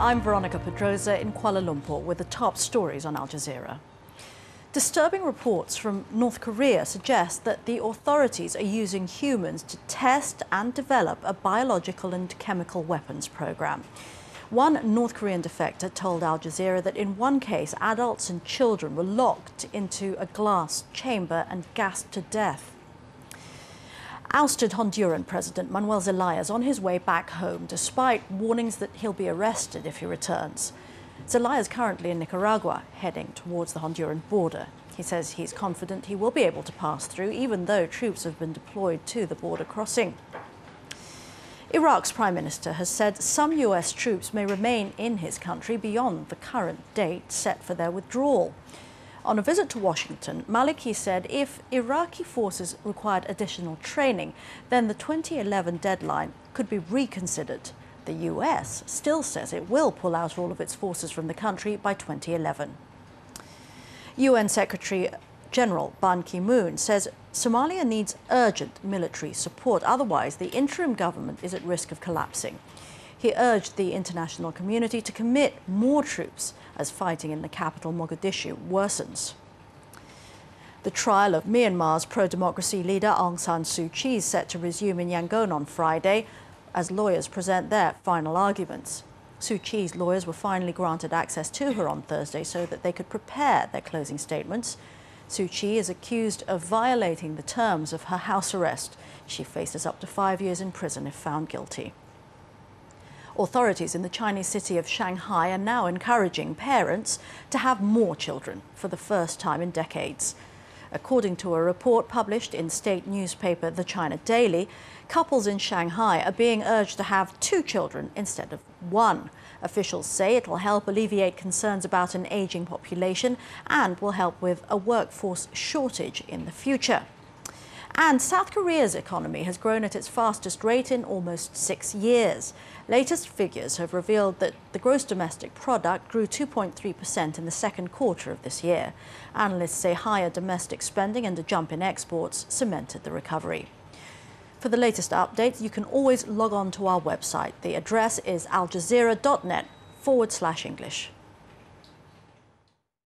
I'm Veronica Pedrosa in Kuala Lumpur with the top stories on Al Jazeera. Disturbing reports from North Korea suggest that the authorities are using humans to test and develop a biological and chemical weapons program. One North Korean defector told Al Jazeera that in one case, adults and children were locked into a glass chamber and gassed to death. Ousted Honduran President Manuel Zelaya is on his way back home, despite warnings that he'll be arrested if he returns. Zelaya is currently in Nicaragua, heading towards the Honduran border. He says he's confident he will be able to pass through, even though troops have been deployed to the border crossing. Iraq's Prime Minister has said some US troops may remain in his country beyond the current date set for their withdrawal. On a visit to Washington, Maliki said if Iraqi forces required additional training, then the 2011 deadline could be reconsidered. The US still says it will pull out all of its forces from the country by 2011. UN Secretary General Ban Ki-moon says Somalia needs urgent military support, otherwise the interim government is at risk of collapsing. He urged the international community to commit more troops as fighting in the capital Mogadishu worsens. The trial of Myanmar's pro-democracy leader Aung San Suu Kyi is set to resume in Yangon on Friday as lawyers present their final arguments. Suu Kyi's lawyers were finally granted access to her on Thursday so that they could prepare their closing statements. Suu Kyi is accused of violating the terms of her house arrest. She faces up to 5 years in prison if found guilty. Authorities in the Chinese city of Shanghai are now encouraging parents to have more children for the first time in decades. According to a report published in state newspaper The China Daily, couples in Shanghai are being urged to have 2 children instead of 1. Officials say it will help alleviate concerns about an aging population and will help with a workforce shortage in the future. And South Korea's economy has grown at its fastest rate in almost 6 years. Latest figures have revealed that the gross domestic product grew 2.3% in the second quarter of this year. Analysts say higher domestic spending and a jump in exports cemented the recovery. For the latest updates, you can always log on to our website. The address is aljazeera.net/English.